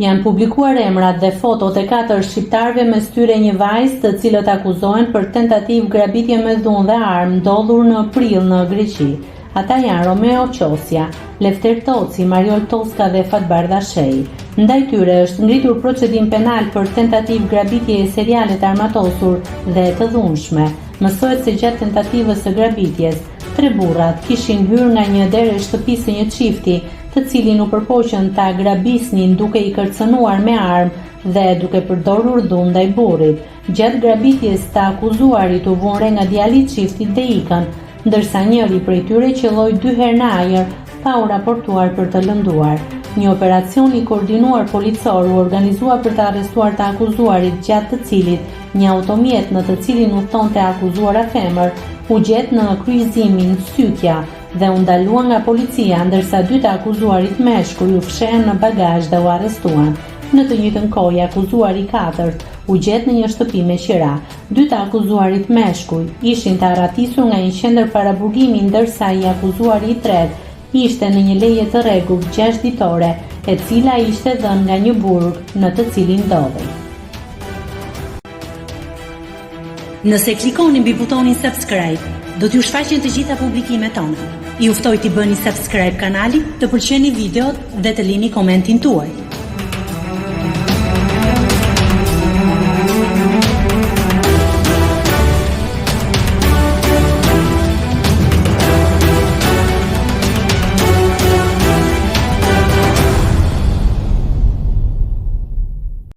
Janë publikuar emrat dhe fotot e 4 shqiptarëve, mes tyre një vajzë, të cilët akuzohen për tentativë grabitje me dhunë dhe armë ndodhur në prill në Greqi. Ata janë Romeo Qosja, Lefter Toci, Mariol Toska dhe Fatbar Dashej. Ndaj tyre është ngritur procedim penal për tentativë grabitje seriale të armatosur dhe të dhunshme. Mësohet se gjatë tentativës së grabitjes, 3 burrat kishin hyrë nga një derë e shtëpisë së një çifti, të cilin u përpoqën ta grabisnin duke i kërcënuar me armë dhe duke përdorur dhunë ndaj burrit. Gjatë grabitjes të akuzuarit u vënë re nga djali i çiftit dhe ikën, ndërsa njëri prej tyre qelloi 2 herë në ajër pa u raportuar për të lënduar. Një operacion i koordinuar policor u organizua për të arrestuar të akuzuarit, gjatë të cilit një automjet në të cilin udhtonte akuzuara femër u gjet në kryqëzimin Sykja dhe u ndalua nga policia, ndërsa 2 të akuzuarit meshkuj u fshehen në bagazh dhe u arrestuan. Në të njëjtën kohë, akuzuari i 4 u gjet në një shtëpi me qira. 2 të akuzuarit meshkuj ishin të arratisur nga një qendër paraburgimi, ndërsa i akuzuari i 3 ishte në një leje të rregullt 6 ditore, e cila ishte dhënë nga një burg në të cilin ndodhej. Nëse klikoni mbi butonin subscribe, do t'ju shfaqen të gjitha publikimet tona. Ju ftoj t'i bëni subscribe kanalit, të pëlqeni videot dhe të lini komentin tuaj.